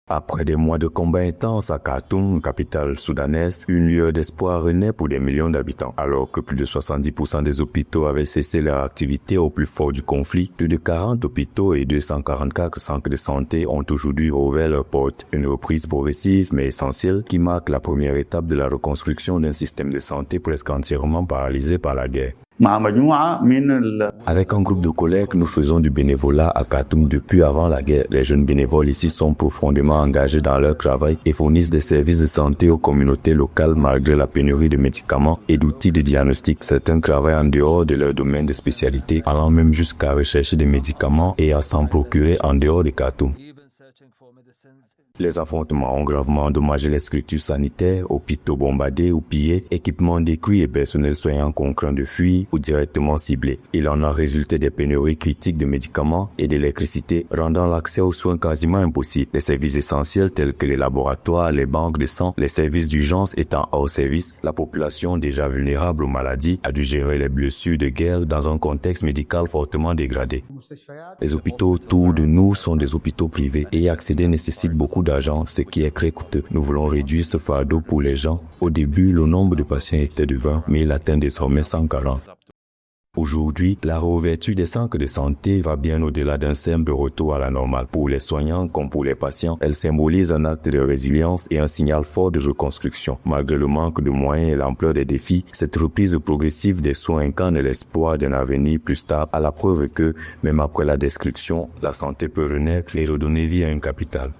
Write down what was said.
Après des mois de combats intenses à Khartoum, capitale soudanaise, une lueur d'espoir renaît pour des millions d'habitants. Alors que plus de 70% des hôpitaux avaient cessé leur activité au plus fort du conflit, plus de 40 hôpitaux et 244 centres de santé ont aujourd'hui rouvert leurs portes. Une reprise progressive mais essentielle qui marque la première étape de la reconstruction d'un système de santé presque entièrement paralysé par la guerre. Avec un groupe de collègues, nous faisons du bénévolat à Khartoum depuis avant la guerre. Les jeunes bénévoles ici sont profondément engagés dans leur travail et fournissent des services de santé aux communautés locales malgré la pénurie de médicaments et d'outils de diagnostic. Certains travaillent en dehors de leur domaine de spécialité, allant même jusqu'à rechercher des médicaments et à s'en procurer en dehors de Khartoum. Les affrontements ont gravement endommagé les structures sanitaires, hôpitaux bombardés ou pillés, équipements détruits et personnel soignant contraints de fuir ou directement ciblés. Il en a résulté des pénuries critiques de médicaments et d'électricité, rendant l'accès aux soins quasiment impossible. Les services essentiels tels que les laboratoires, les banques de sang, les services d'urgence étant hors service, la population déjà vulnérable aux maladies a dû gérer les blessures de guerre dans un contexte médical fortement dégradé. Les hôpitaux autour de nous sont des hôpitaux privés et y accéder nécessite beaucoup d'argent, ce qui est très coûteux. Nous voulons réduire ce fardeau pour les gens. Au début, le nombre de patients était de 20, mais il atteint désormais 140. Aujourd'hui, la réouverture des centres de santé va bien au-delà d'un simple retour à la normale. Pour les soignants comme pour les patients, elle symbolise un acte de résilience et un signal fort de reconstruction. Malgré le manque de moyens et l'ampleur des défis, cette reprise progressive des soins incarne l'espoir d'un avenir plus stable, à la preuve que, même après la destruction, la santé peut renaître et redonner vie à une capitale.